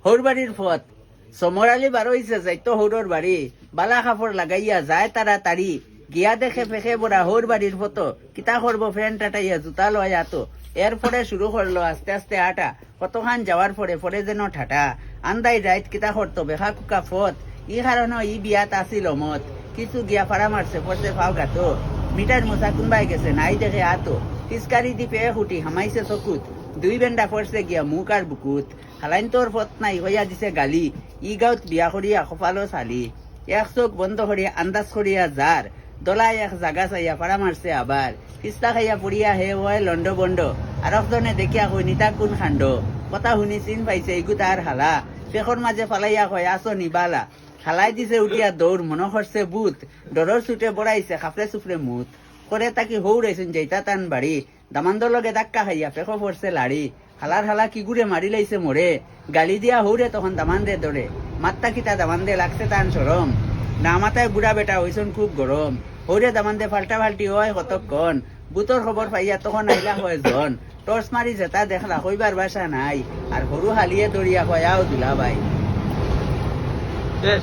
হৌর বাড়ির পথ সমরালি বার হইছে যাইতো হৌরর বাড়ি বালা কাপড় লাগাইয়া যায় তাড়াতাড়ি গিয়া দেখে ফেঁকে বড়া হৌর বাড়ির ফটো কিতা করবো ফ্রেন্ড টাটাইয়া জুতা লয় আতো এরপরে শুরু করলো আস্তে আস্তে আটা কতখান যাওয়ার পরে পরে যেন ঠাটা আন্দাই রাইত কিতা করতো বেখা কুকা ফত ই কারণে ই বিয়াত আসিল মত কিছু গিয়া ফাড়া মারছে পড়ছে ফাও গাতো মিটার মোছা কোনবাই গেছে নাই দেখে আতো পিসকারি দি পেয়ে খুঁটি হামাইছে চকুত দুই বেন্ডা পড়ছে গিয়া মুখ আর বুকুত হালাইন তোর ফত নাই হইয়া দিছে গালি ই গাঁত বিয়া করিয়া কপালো চালি এক চোখ বন্ধ করিয়া আন্দাজ করিয়া যার দলাই এক জাগা চাইয়া ফাড়া মারছে আবার পিস্তা খাইয়া পড়িয়া হে হয় লন্ড বন্ড আর একজনে দেখিয়া কই নিতা কোন খান্ড কথা শুনি চিন পাইছে ইগু তার হালা পেখর মাঝে ফালাইয়া কয় আসো নিবালা হালাই দিছে উঠিয়া দৌড় মনে করছে বুত ডরর ছুটে বড়াইছে খাফরে চুফরে মুত করে তাকি হৌড়াইছুন যাইতা টান বাড়ি দামান্দর লগে ধাক্কা খাইয়া পেখো পড়ছে লাড়ি হালার হালা কি গুড়ে মারি লাইছে মোরে গালি দিয়া হৌরে তখন দামান্দে দরে মাত্তা কিতা দামান্দে লাগছে টান সরম না মাথায় বুড়া বেটা হইছন খুব গরম হৌরে দামান্দে ফাল্টা ফাল্টি হয় কতক্ষণ বুতর খবর পাইয়া তখন আইলা হয় জন টর্চ মারি যেতা দেখলা হইবার বাসা নাই আর সরু হালিয়ে দরিয়া কয়াও দুলা ভাই শেষ